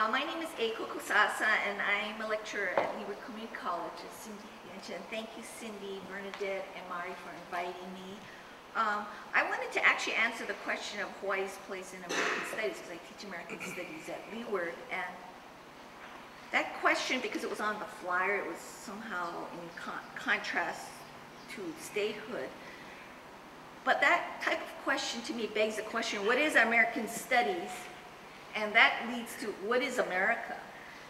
My name is Eiko Kosasa, and I'm a lecturer at Leeward Community College, as Cindy mentioned. Thank you, Cindy, Bernadette, and Mari for inviting me. I wanted to actually answer the question of Hawaii's place in American Studies, because I teach American Studies at Leeward, and that question, because it was on the flyer, it was somehow in contrast to statehood. But that type of question to me begs the question, what is American Studies? And that leads to, what is America?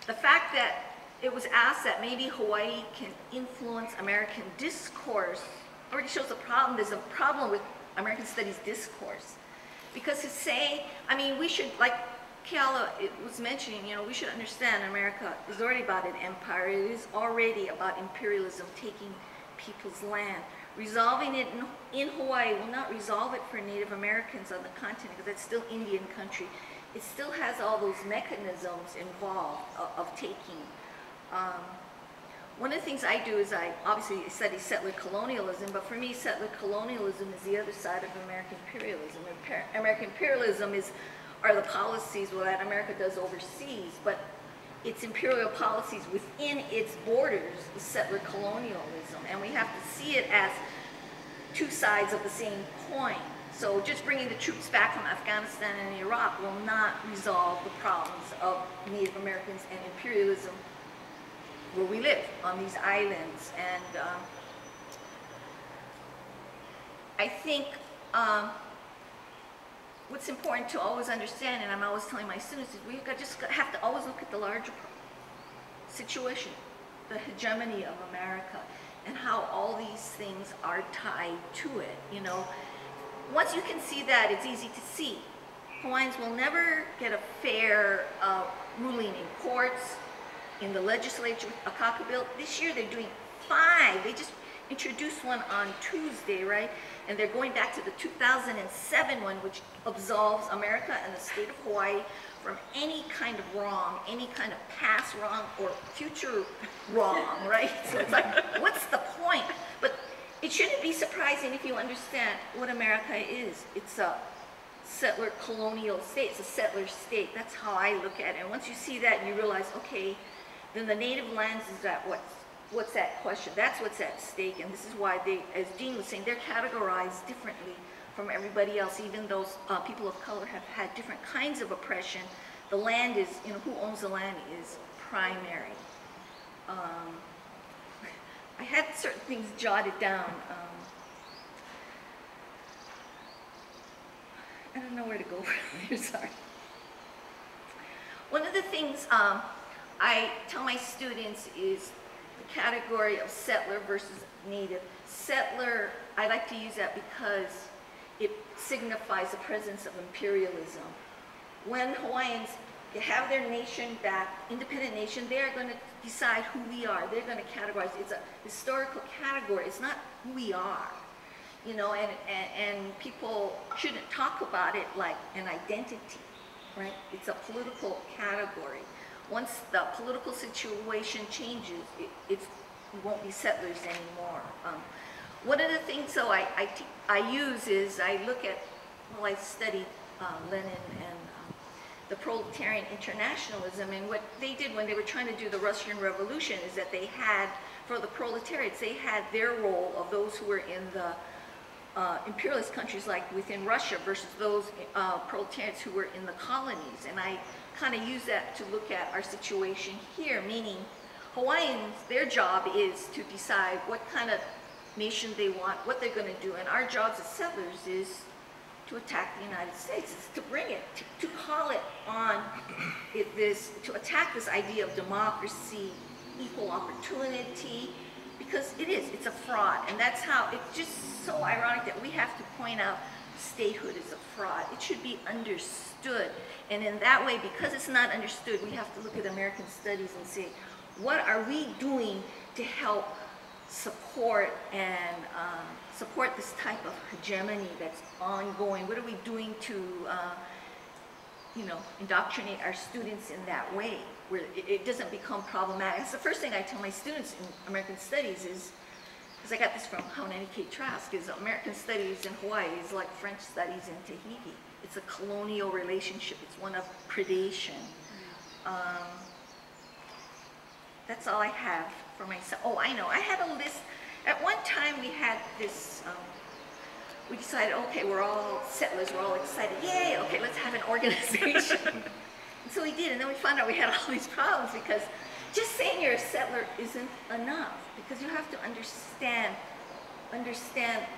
The fact that it was asked that maybe Hawaii can influence American discourse already shows the problem. There's a problem with American Studies discourse. Because to say, I mean, we should, like Keala was mentioning, you know, we should understand America is already about an empire. It is already about imperialism, taking people's land. Resolving it in Hawaii will not resolve it for Native Americans on the continent, because it's still Indian country. It still has all those mechanisms involved of taking. One of the things I do is I obviously study settler colonialism, but for me settler colonialism is the other side of American imperialism. American imperialism are the policies that America does overseas, but its imperial policies within its borders is settler colonialism, and we have to see it as two sides of the same coin. So just bringing the troops back from Afghanistan and Iraq will not resolve the problems of Native Americans and imperialism where we live on these islands. And I think what's important to always understand, and I'm always telling my students, is we just have to always look at the larger situation, the hegemony of America, and how all these things are tied to it, you know. Once you can see that, it's easy to see. Hawaiians will never get a fair ruling in courts, in the legislature with a Akaka bill. This year they're doing 5. They just introduced one on Tuesday, right? And they're going back to the 2007 one, which absolves America and the state of Hawaii from any kind of wrong, any kind of past wrong or future wrong, right? So it's like, what's the point? But it shouldn't be surprising if you understand what America is. It's a settler colonial state. It's a settler state. That's how I look at it. And once you see that, you realize, okay, then the native lands is that what's that question? That's what's at stake. And this is why they, as Dean was saying, they're categorized differently from everybody else. Even those people of color have had different kinds of oppression. The land is, you know, who owns the land is primary. I had certain things jotted down. I don't know where to go from here, sorry. One of the things I tell my students is the category of settler versus native. Settler, I like to use that because it signifies the presence of imperialism. When Hawaiians have their nation back, independent nation, they're going to decide who we are. They're going to categorize. It's a historical category. It's not who we are, you know, and people shouldn't talk about it like an identity, right? It's a political category. Once the political situation changes, it won't be settlers anymore. One of the things, though, I use is I look at, well, I studied Lenin and the proletarian internationalism, and what they did when they were trying to do the Russian Revolution is that they had, for the proletariats, they had their role of those who were in the imperialist countries like within Russia versus those proletariats who were in the colonies. And I kind of use that to look at our situation here, meaning Hawaiians, their job is to decide what kind of nation they want, what they're going to do, and our jobs as settlers is to attack the United States, is to bring it, to call it on to attack this idea of democracy, equal opportunity, because it's a fraud. And that's how, it's just so ironic that we have to point out statehood is a fraud. It should be understood. And in that way, because it's not understood, we have to look at American studies and say, what are we doing to help support and support this type of hegemony that's ongoing? What are we doing to, you know, indoctrinate our students in that way, where it doesn't become problematic? That's the first thing I tell my students in American Studies is, because I got this from Haunani K. Trask, is American Studies in Hawaii is like French studies in Tahiti. It's a colonial relationship. It's one of predation. That's all I have for myself. Oh, I know. I had a list. At one time we had this, we decided, okay, we're all settlers, we're all excited. Yay, okay, let's have an organization. And so we did, and then we found out we had all these problems because just saying you're a settler isn't enough, because you have to understand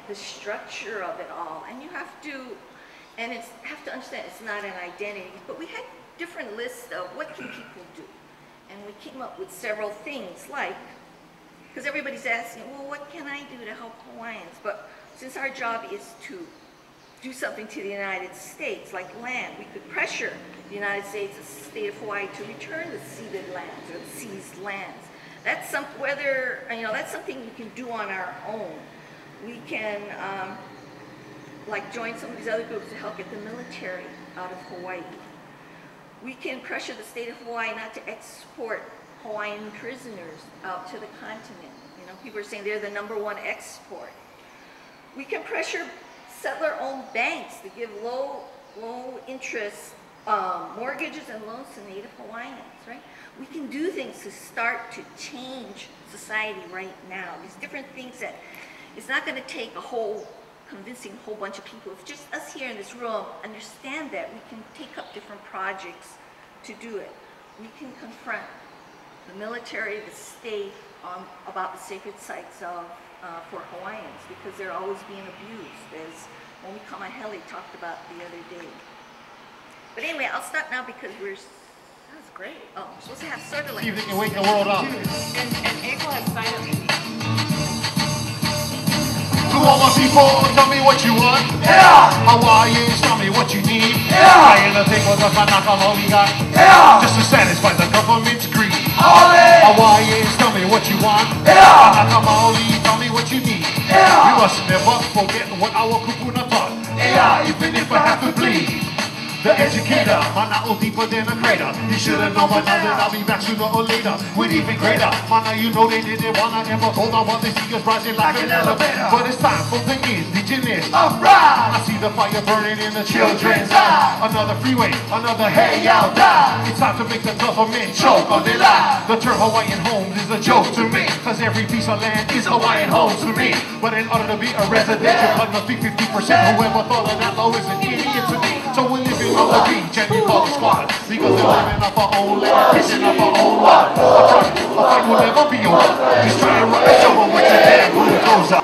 the structure of it all, and you have to understand it's not an identity. But we had different lists of what can people do, and we came up with several things, like, because everybody's asking, well, what can I do to help Hawaiians? But since our job is to do something to the United States, like land, we could pressure the United States, the state of Hawaii, to return the ceded lands or the seized lands. That's that's something we can do on our own. We can like join some of these other groups to help get the military out of Hawaii. We can pressure the state of Hawaii not to export Hawaiian prisoners out to the continent. You know, people are saying they're the #1 export. We can pressure settler-owned banks to give low interest mortgages and loans to Native Hawaiians, right? We can do things to start to change society right now. These different things that it's not going to take convincing a whole bunch of people. If just us here in this room understand that, we can take up different projects to do it. We can confront the military, the state, about the sacred sites for Hawaiians, because they're always being abused, as Momi Kamahele talked about the other day. But anyway, I'll stop now because that was great. Oh, we're supposed to have sort of like... See if they can wake the world up. And April has silent. To all my people, tell me what you want. Yeah! Hawaiians, tell me what you need. Yeah! I ain't a thing with the Kanaka got. Yeah! Just to satisfy the government's greed. Ole! Hawaiians, tell me what you want. Yeah! Kanaka tell me what you need. Yeah! You must never forget what our kupuna taught. Yeah! Even if I have to bleed. The educator, Mana'o deeper than a crater. You should have known by now that I'll be back sooner or later with even greater. Mana, you know they didn't wanna ever hold on while they see us rising like an elevator. But it's time for the indigenous. Alright! I see the fire burning in the Children's children's eyes. eyes. Another freeway, another hey, Hey, y'all die! It's time to make the government choke on their lies. The term Hawaiian homes is a joke to me, cause every piece of land is Hawaiian home to me. But in order to be a residential plug must be 50%. Whoever thought of that low is an idiot to me. So we're living on the beach and we call it squad, because we're living off our own land, fishing off our own water. A fight will never be over. Just try and run the show with your damn bulldozer.